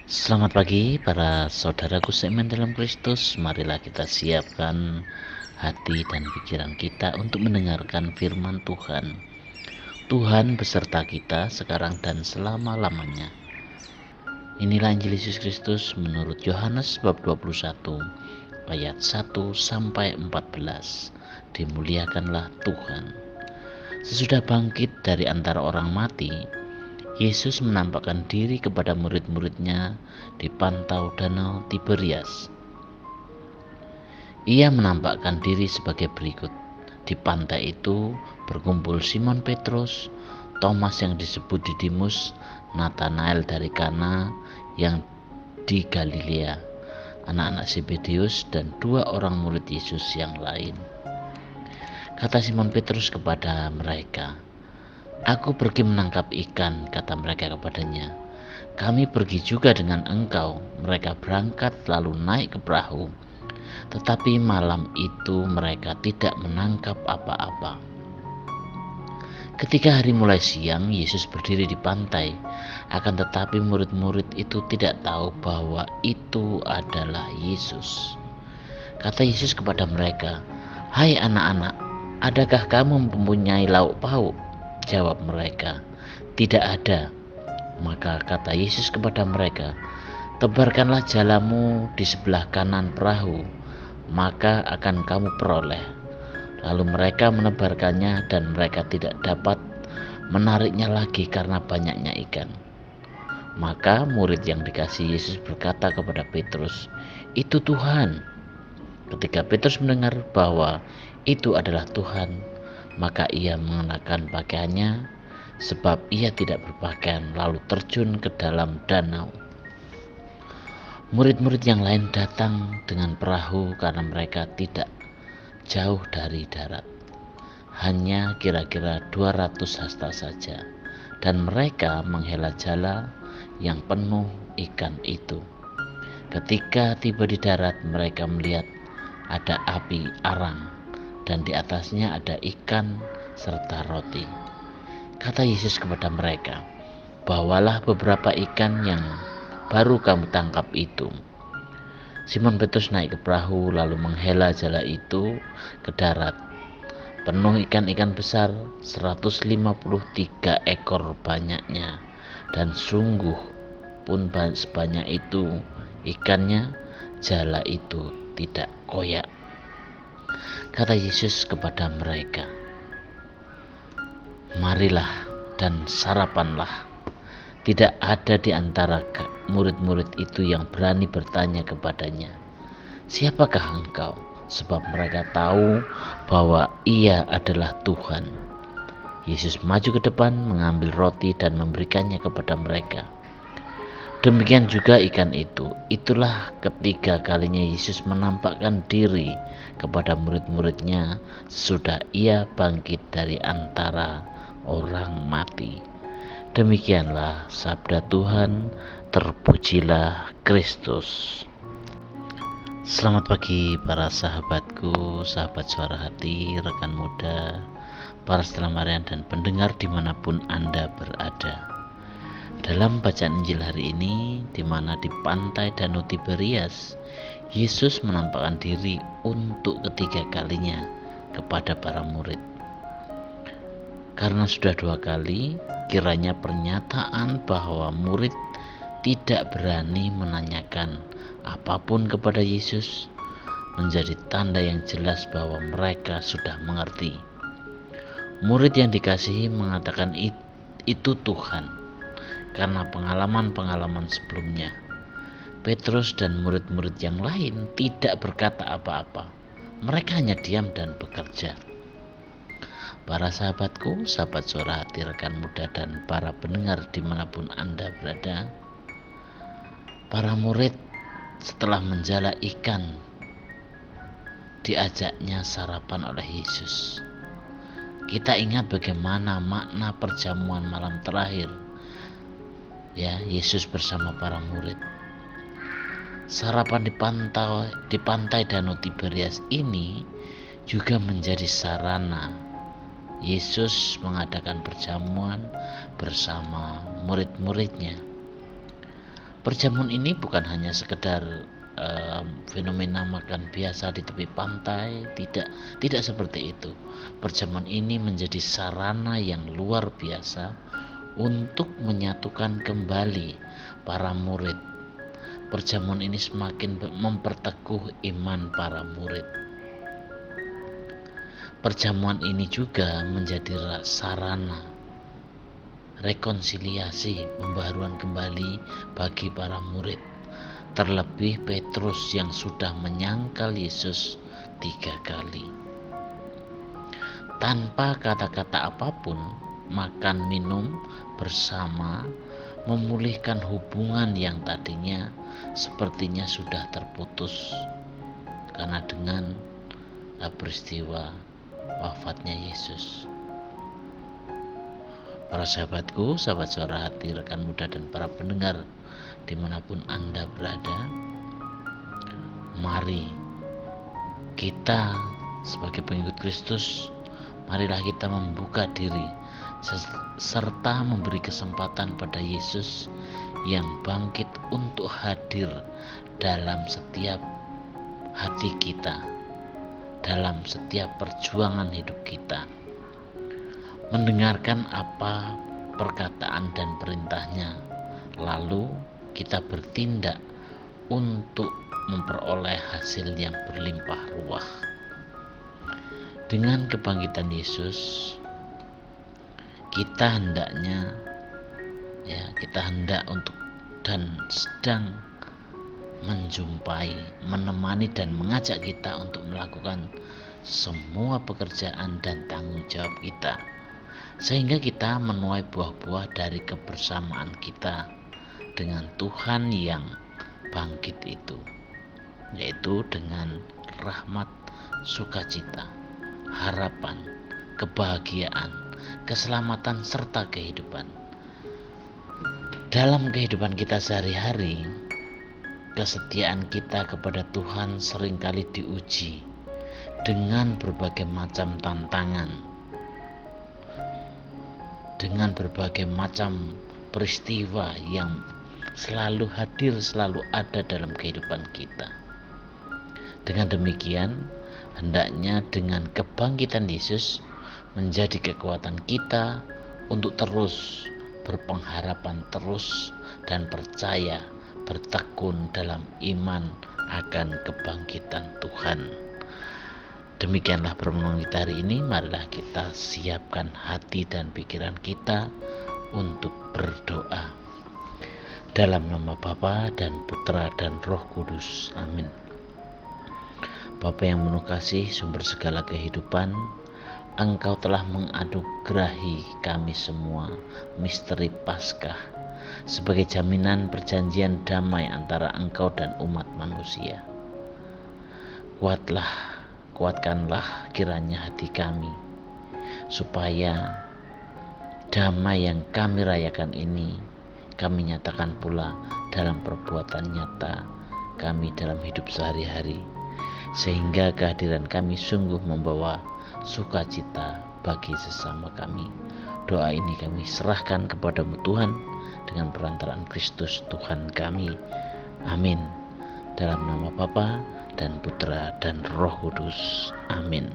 Selamat pagi para saudaraku seiman dalam Kristus. Marilah kita siapkan hati dan pikiran kita untuk mendengarkan firman Tuhan. Tuhan beserta kita sekarang dan selama-lamanya. Inilah Injil Yesus Kristus menurut Yohanes bab 21 ayat 1 sampai 14. Dimuliakanlah Tuhan. Sesudah bangkit dari antara orang mati, Yesus menampakkan diri kepada murid-muridnya di pantau danau Tiberias. Ia menampakkan diri sebagai berikut. Di pantai itu berkumpul Simon Petrus, Thomas yang disebut Didimus, Nathanael dari Kana yang di Galilea, anak-anak Zebedeus, dan dua orang murid Yesus yang lain. Kata Simon Petrus kepada mereka, "Aku pergi menangkap ikan," kata mereka kepadanya. "Kami pergi juga dengan engkau." Mereka berangkat lalu naik ke perahu. Tetapi malam itu mereka tidak menangkap apa-apa. Ketika hari mulai siang, Yesus berdiri di pantai. Akan tetapi murid-murid itu tidak tahu bahwa itu adalah Yesus. Kata Yesus kepada mereka, "Hai anak-anak, adakah kamu mempunyai lauk pauk?" Jawab mereka, "Tidak ada." Maka kata Yesus kepada mereka, "Tebarkanlah jalamu di sebelah kanan perahu, maka akan kamu peroleh." Lalu mereka menebarkannya dan mereka tidak dapat menariknya lagi karena banyaknya ikan. Maka murid yang dikasihi Yesus berkata kepada Petrus, "Itu Tuhan." Ketika Petrus mendengar bahwa itu adalah Tuhan, maka ia mengenakan pakaiannya, sebab ia tidak berpakaian, lalu terjun ke dalam danau. Murid-murid yang lain datang dengan perahu karena mereka tidak jauh dari darat, hanya kira-kira 200 hasta saja, dan mereka menghela jala yang penuh ikan itu. Ketika tiba di darat, mereka melihat ada api arang dan di atasnya ada ikan serta roti. Kata Yesus kepada mereka, "Bawalah beberapa ikan yang baru kamu tangkap itu." Simon Petrus naik ke perahu lalu menghela jala itu ke darat, penuh ikan-ikan besar, 153 ekor banyaknya, dan sungguh pun sebanyak itu ikannya, jala itu tidak koyak. Kata Yesus kepada mereka, "Marilah dan sarapanlah." Tidak ada di antara murid-murid itu yang berani bertanya kepadanya, "Siapakah engkau?" Sebab mereka tahu bahwa ia adalah Tuhan. Yesus maju ke depan, mengambil roti dan memberikannya kepada mereka. Demikian juga ikan itu. Itulah ketiga kalinya Yesus menampakkan diri kepada murid-muridnya sesudah ia bangkit dari antara orang mati. Demikianlah sabda Tuhan, terpujilah Kristus. Selamat pagi para sahabatku, sahabat suara hati, rekan muda, para setelah dan pendengar dimanapun Anda berada. Dalam bacaan Injil hari ini, di mana di pantai Danau Tiberias, Yesus menampakkan diri untuk ketiga kalinya kepada para murid. Karena sudah dua kali, kiranya pernyataan bahwa murid tidak berani menanyakan apapun kepada Yesus menjadi tanda yang jelas bahwa mereka sudah mengerti. Murid yang dikasihi mengatakan itu Tuhan karena pengalaman-pengalaman sebelumnya. Petrus dan murid-murid yang lain tidak berkata apa-apa. Mereka hanya diam dan bekerja. Para sahabatku, sahabat suara hati, rekan muda, dan para pendengar dimanapun Anda berada, para murid setelah menjala ikan diajaknya sarapan oleh Yesus. Kita ingat bagaimana makna perjamuan malam terakhir, ya, Yesus bersama para murid. Sarapan di pantai Danau Tiberias ini juga menjadi sarana Yesus mengadakan perjamuan bersama murid-muridnya. Perjamuan ini bukan hanya sekedar fenomena makan biasa di tepi pantai, tidak seperti itu. Perjamuan ini menjadi sarana yang luar biasa untuk menyatukan kembali para murid. Perjamuan ini semakin memperteguh iman para murid. Perjamuan ini juga menjadi sarana rekonsiliasi, pembaharuan kembali bagi para murid. Terlebih Petrus yang sudah menyangkal Yesus 3 kali. Tanpa kata-kata apapun, makan minum bersama memulihkan hubungan yang tadinya sepertinya sudah terputus karena dengan peristiwa wafatnya Yesus. Para sahabatku, sahabat suara hati, rekan muda dan para pendengar dimanapun Anda berada, mari kita sebagai pengikut Kristus, marilah kita membuka diri serta memberi kesempatan pada Yesus yang bangkit untuk hadir dalam setiap hati kita, dalam setiap perjuangan hidup kita, mendengarkan apa perkataan dan perintahnya, lalu kita bertindak untuk memperoleh hasil yang berlimpah ruah. Dengan kebangkitan Yesus, kita hendak untuk dan sedang menjumpai, menemani dan mengajak kita untuk melakukan semua pekerjaan dan tanggung jawab kita, sehingga kita menuai buah-buah dari kebersamaan kita dengan Tuhan yang bangkit itu, yaitu dengan rahmat, sukacita, harapan, kebahagiaan, keselamatan, serta kehidupan. Dalam kehidupan kita sehari-hari, kesetiaan kita kepada Tuhan seringkali diuji dengan berbagai macam tantangan, dengan berbagai macam peristiwa yang selalu hadir, selalu ada dalam kehidupan kita. Dengan demikian, hendaknya dengan kebangkitan Yesus menjadi kekuatan kita untuk terus berpengharapan terus dan percaya, bertekun dalam iman akan kebangkitan Tuhan. Demikianlah permohonan kita hari ini. Marilah kita siapkan hati dan pikiran kita untuk berdoa. Dalam nama Bapa dan Putra dan Roh Kudus. Amin. Bapa yang penuh kasih, sumber segala kehidupan, Engkau telah menganugerahi kami semua misteri Paskah sebagai jaminan perjanjian damai antara Engkau dan umat manusia. Kuatkanlah kiranya hati kami, supaya damai yang kami rayakan ini kami nyatakan pula dalam perbuatan nyata kami dalam hidup sehari-hari, sehingga kehadiran kami sungguh membawa sukacita bagi sesama kami. Doa ini kami serahkan kepada-Mu Tuhan dengan perantaraan Kristus Tuhan kami. Amin. Dalam nama Bapa dan Putra dan Roh Kudus. Amin.